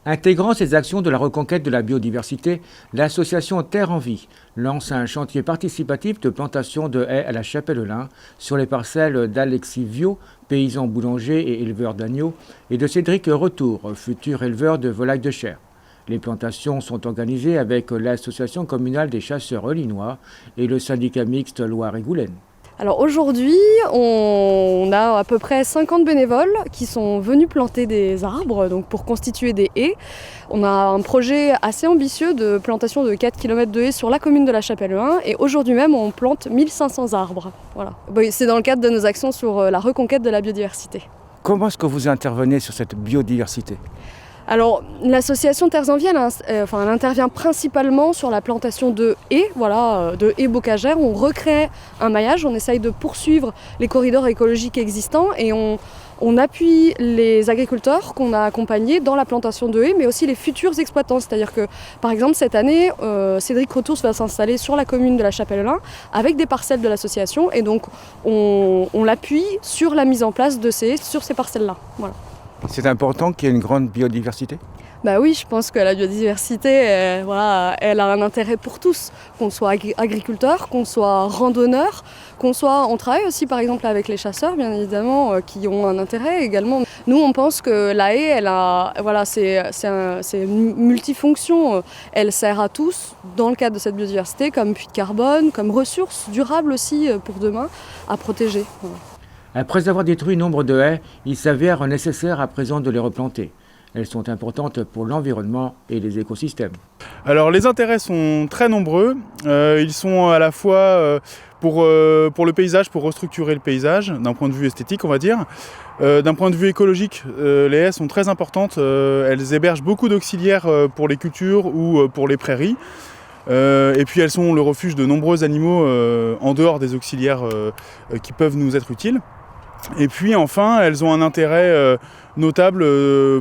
Intégrant ces actions de la reconquête de la biodiversité, l'association Terre en Vie lance un chantier participatif de plantation de haies à la Chapelle-Lin sur les parcelles d'Alexis Viau, paysan boulanger et éleveur d'agneaux, et de Cédric Retour, futur éleveur de volailles de chair. Les plantations sont organisées avec l'association communale des chasseurs olinois et le syndicat mixte Loire et Goulaine. Alors aujourd'hui, on a à peu près 50 bénévoles qui sont venus planter des arbres donc pour constituer des haies. On a un projet assez ambitieux de plantation de 4 km de haies sur la commune de la Chapelle-Lin et aujourd'hui même on plante 1500 arbres. Voilà. C'est dans le cadre de nos actions sur la reconquête de la biodiversité. Comment est-ce que vous intervenez sur cette biodiversité ? Alors, l'association Terres en Vie, elle intervient principalement sur la plantation de haies, de haies bocagères. On recrée un maillage, on essaye de poursuivre les corridors écologiques existants et on appuie les agriculteurs qu'on a accompagnés dans la plantation de haies, mais aussi les futurs exploitants. C'est-à-dire que, par exemple, cette année, Cédric Retours va s'installer sur la commune de la Chapelle-Lin avec des parcelles de l'association et donc on l'appuie sur la mise en place de ces haies sur ces parcelles-là. Voilà. C'est important qu'il y ait une grande biodiversité ? Bah oui, je pense que la biodiversité, elle a un intérêt pour tous, qu'on soit agriculteur, qu'on soit randonneur, on travaille aussi par exemple avec les chasseurs, bien évidemment, qui ont un intérêt également. Nous, on pense que la haie, c'est multifonction, elle sert à tous dans le cadre de cette biodiversité, comme puits de carbone, comme ressource durable aussi pour demain à protéger. Voilà. Après avoir détruit nombre de haies, il s'avère nécessaire à présent de les replanter. Elles sont importantes pour l'environnement et les écosystèmes. Alors les intérêts sont très nombreux. Ils sont à la fois pour le paysage, pour restructurer le paysage, d'un point de vue esthétique on va dire. D'un point de vue écologique, les haies sont très importantes. Elles hébergent beaucoup d'auxiliaires pour les cultures ou pour les prairies. Et puis elles sont le refuge de nombreux animaux en dehors des auxiliaires qui peuvent nous être utiles. Et puis enfin, elles ont un intérêt notable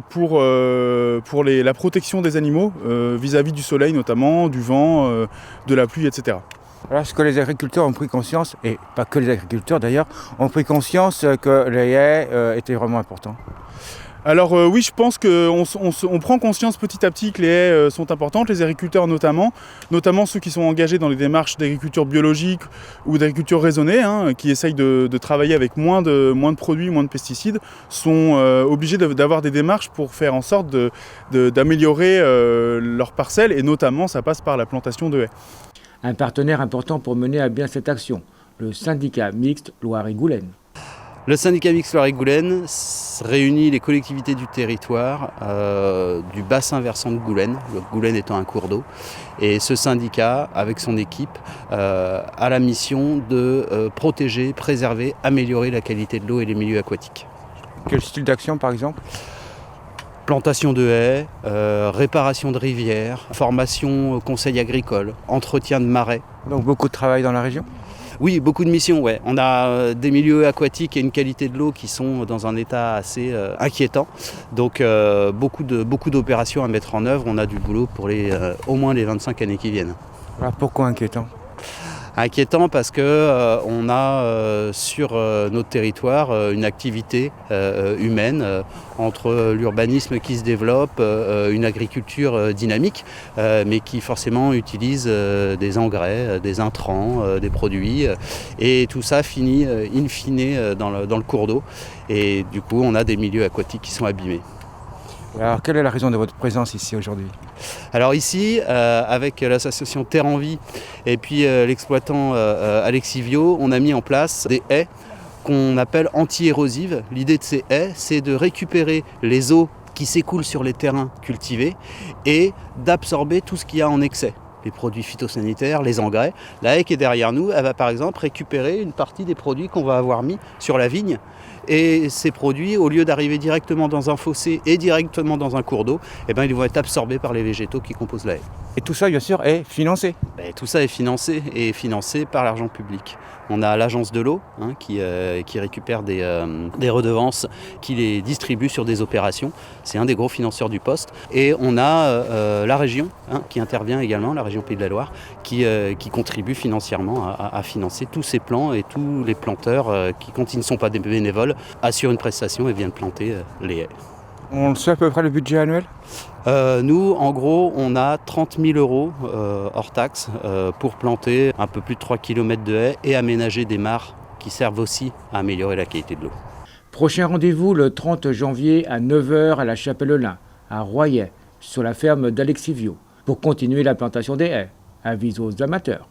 pour la protection des animaux vis-à-vis du soleil notamment, du vent, de la pluie, etc. Alors, est-ce que les agriculteurs ont pris conscience, et pas que les agriculteurs d'ailleurs, ont pris conscience que les haies étaient vraiment importantes ? Alors oui, je pense qu'on prend conscience petit à petit que les haies sont importantes, les agriculteurs notamment ceux qui sont engagés dans les démarches d'agriculture biologique ou d'agriculture raisonnée, qui essayent de travailler avec moins de produits, moins de pesticides, sont obligés d'avoir des démarches pour faire en sorte d'améliorer leurs parcelles et notamment ça passe par la plantation de haies. Un partenaire important pour mener à bien cette action, le syndicat mixte Loire et Goulaine. Le syndicat mixte Loire et Goulaine réunit les collectivités du territoire du bassin versant de Goulaine, le Goulaine étant un cours d'eau. Et ce syndicat, avec son équipe, a la mission de protéger, préserver, améliorer la qualité de l'eau et les milieux aquatiques. Quel style d'action par exemple ? Plantation de haies, réparation de rivières, formation au conseil agricole, entretien de marais. Donc beaucoup de travail dans la région ? Oui, beaucoup de missions, ouais. On a des milieux aquatiques et une qualité de l'eau qui sont dans un état assez inquiétant. Donc beaucoup d'opérations à mettre en œuvre. On a du boulot pour au moins les 25 années qui viennent. Alors pourquoi inquiétant ? Inquiétant parce que on a sur notre territoire une activité humaine entre l'urbanisme qui se développe, une agriculture dynamique, mais qui forcément utilise des engrais, des intrants, des produits, et tout ça finit in fine dans le cours d'eau. Et du coup, on a des milieux aquatiques qui sont abîmés. Alors, quelle est la raison de votre présence ici aujourd'hui ? Alors ici, avec l'association Terre en Vie et puis l'exploitant Alexis Viau, on a mis en place des haies qu'on appelle anti-érosives. L'idée de ces haies, c'est de récupérer les eaux qui s'écoulent sur les terrains cultivés et d'absorber tout ce qu'il y a en excès. Les produits phytosanitaires, les engrais. La haie qui est derrière nous, elle va par exemple récupérer une partie des produits qu'on va avoir mis sur la vigne. Et ces produits, au lieu d'arriver directement dans un fossé et directement dans un cours d'eau, ils vont être absorbés par les végétaux qui composent la haie. Et tout ça, bien sûr, est financé. Tout ça est financé par l'argent public. On a l'agence de l'eau qui récupère des redevances, qui les distribue sur des opérations. C'est un des gros financeurs du poste. Et on a la région qui intervient également, la région Pays de la Loire, qui contribue financièrement à financer tous ces plans et tous les planteurs qui, quand ils ne sont pas des bénévoles, assurent une prestation et viennent planter les haies. On sait à peu près le budget annuel? Nous, en gros, on a 30 000 € hors taxe pour planter un peu plus de 3 km de haies et aménager des mares qui servent aussi à améliorer la qualité de l'eau. Prochain rendez-vous le 30 janvier à 9 h à la Chapelle-Lin, à Royais, sur la ferme d'Alexivio, pour continuer la plantation des haies. Avis aux amateurs.